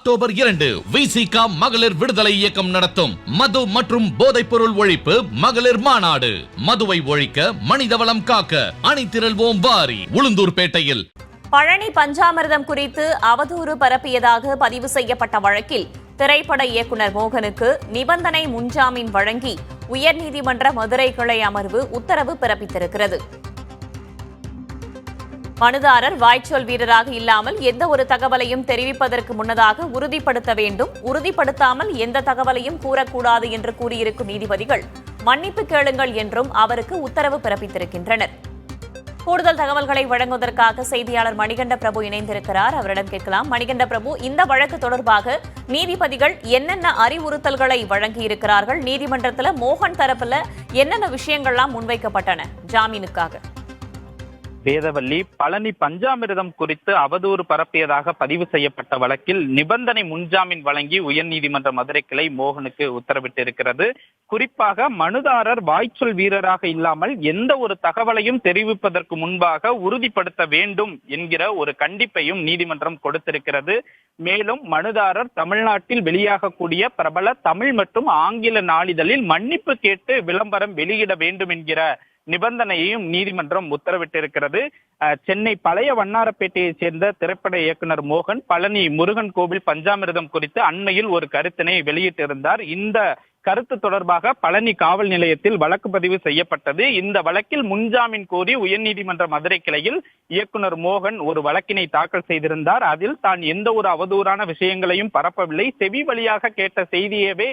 October 2 விசிக மகளிர் விடுதலை இயக்கம் நடத்தும் மது மற்றும் போதைப் பொருள் ஒழிப்பு மகளிர் மாநாடு. மதுவை ஒழிக்க, மனிதவளம் காக்க அணிதிரள்வோம் வாரி. உளுந்தூர்பேட்டையில் பழனி பஞ்சாமிர்தம் குறித்து அவதூறு பரப்பியதாக பதிவு செய்யப்பட்ட வழக்கில் திரைப்பட இயக்குநர் மோகனுக்கு நிபந்தனை முன்ஜாமீன் வழங்கி உயர்நீதிமன்ற மதுரை கிளை அமர்வு உத்தரவு பிறப்பித்திருக்கிறது. மனுதாரர் வாய்ச்சொல் வீரராக இல்லாமல் எந்த ஒரு தகவலையும் தெரிவிப்பதற்கு முன்னதாக உறுதிப்படுத்த வேண்டும், உறுதிப்படுத்தாமல் எந்த தகவலையும் கூறக்கூடாது என்று கூறியிருக்கும் நீதிபதிகள் மன்னிப்பு கேளுங்கள் என்றும் அவருக்கு உத்தரவு பிறப்பித்திருக்கின்றனர். கூடுதல் தகவல்களை வழங்குவதற்காக செய்தியாளர் மணிகண்ட பிரபு இணைந்திருக்கிறார். அவரிடம் கேட்கலாம். மணிகண்ட பிரபு, இந்த வழக்கு தொடர்பாக நீதிபதிகள் என்னென்ன அறிவுறுத்தல்களை வழங்கியிருக்கிறார்கள்? நீதிமன்றத்தில் மோகன் தரப்புல என்னென்ன விஷயங்கள்லாம் முன்வைக்கப்பட்டன ஜாமீனுக்காக? வேதவள்ளி, பழனி பஞ்சாமிர்தம் குறித்து அவதூறு பரப்பியதாக பதிவு செய்யப்பட்ட வழக்கில் நிபந்தனை முன்ஜாமீன் வழங்கி உயர்நீதிமன்ற மதுரை கிளை மோகனுக்கு உத்தரவிட்டிருக்கிறது. குறிப்பாக மனுதாரர் வாய்ச்சொல் வீரராக இல்லாமல் எந்த ஒரு தகவலையும் தெரிவிப்பதற்கு முன்பாக உறுதிப்படுத்த வேண்டும் என்கிற ஒரு கண்டிப்பையும் நீதிமன்றம் கொடுத்திருக்கிறது. மேலும் மனுதாரர் தமிழ்நாட்டில் வெளியாகக்கூடிய பிரபல தமிழ் மற்றும் ஆங்கில நாளிதழில் மன்னிப்பு கேட்டு விளம்பரம் வெளியிட வேண்டும் என்கிற நிபந்தனையையும் நீதிமன்றம் உத்தரவிட்டிருக்கிறது. சென்னை பழைய வண்ணாரப்பேட்டையைச் சேர்ந்த திரைப்பட இயக்குனர் மோகன் பழனி முருகன் கோவில் பஞ்சாமிர்தம் குறித்து அண்மையில் ஒரு கருத்தினை வெளியிட்டிருந்தார். இந்த கருத்து தொடர்பாக பழனி காவல் நிலையத்தில் வழக்கு பதிவு செய்யப்பட்டது. இந்த வழக்கில் முன்ஜாமீன் கோரி உயர்நீதிமன்ற மதுரை கிளையில் இயக்குனர் மோகன் ஒரு வழக்கினை தாக்கல் செய்திருந்தார். அதில் தான் எந்த ஒரு அவதூறான விஷயங்களையும் பரப்பவில்லை, செவி வழியாக கேட்ட செய்தியவே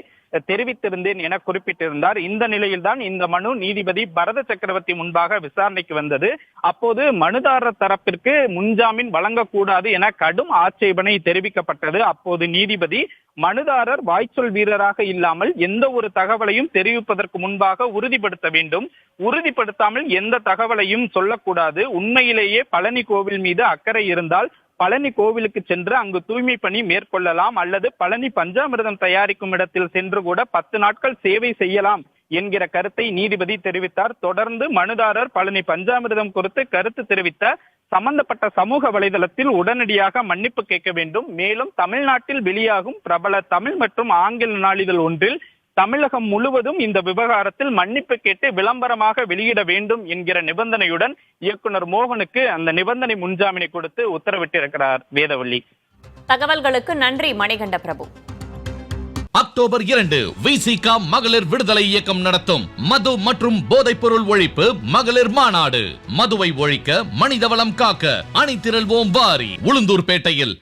தெரிவித்திருந்தேன் என குறிப்பிட்டிருந்தார். இந்த நிலையில்தான் இந்த மனு நீதிபதி பரத சக்கரவர்த்தி முன்பாக விசாரணைக்கு வந்தது. அப்போது மனுதாரர் தரப்பிற்கு முன்ஜாமீன் வழங்கக்கூடாது என கடும் ஆட்சேபனை தெரிவிக்கப்பட்டது. அப்போது நீதிபதி மனுதாரர் வாய்ச்சொல் வீரராக இல்லாமல் எந்த ஒரு தகவலையும் தெரிவிப்பதற்கு முன்பாக உறுதிப்படுத்த வேண்டும், உறுதிப்படுத்தாமல் எந்த தகவலையும் சொல்லக்கூடாது, உண்மையிலேயே பழனி கோவில் மீது அக்கறை இருந்தால் பழனி கோவிலுக்கு சென்று அங்கு தூய்மை பணி மேற்கொள்ளலாம், அல்லது பழனி பஞ்சாமிர்தம் தயாரிக்கும் இடத்தில் சென்று கூட 10 நாட்கள் சேவை செய்யலாம் என்கிற கருத்தை நீதிபதி தெரிவித்தார். தொடர்ந்து மனுதாரர் பழனி பஞ்சாமிர்தம் குறித்து கருத்து தெரிவித்த சம்பந்தப்பட்ட சமூக வலைதளத்தில் உடனடியாக மன்னிப்பு கேட்க வேண்டும். மேலும் தமிழ்நாட்டில் வெளியாகும் பிரபல தமிழ் மற்றும் ஆங்கில நாளிதழ் ஒன்றில் தமிழகம் முழுவதும் இந்த விவகாரத்தில் மன்னிப்பு கேட்டு விளம்பரமாக வெளியிட வேண்டும் என்கிற நிபந்தனையுடன் இயக்குனர் மோகனுக்கு அந்த நிபந்தனை முன்ஜாமீனை கொடுத்து உத்தரவிட்டிருக்கிறார். வேதவள்ளி, தகவல்களுக்கு நன்றி மணிகண்ட பிரபு. அக்டோபர் 2 விசிக மகளிர் விடுதலை இயக்கம் நடத்தும் மது மற்றும் போதைப் பொருள் ஒழிப்பு மகளிர் மாநாடு. மதுவை ஒழிக்க, மனிதவளம் காக்க அணிதிரள்வோம் வாரி. உளுந்தூர்பேட்டையில்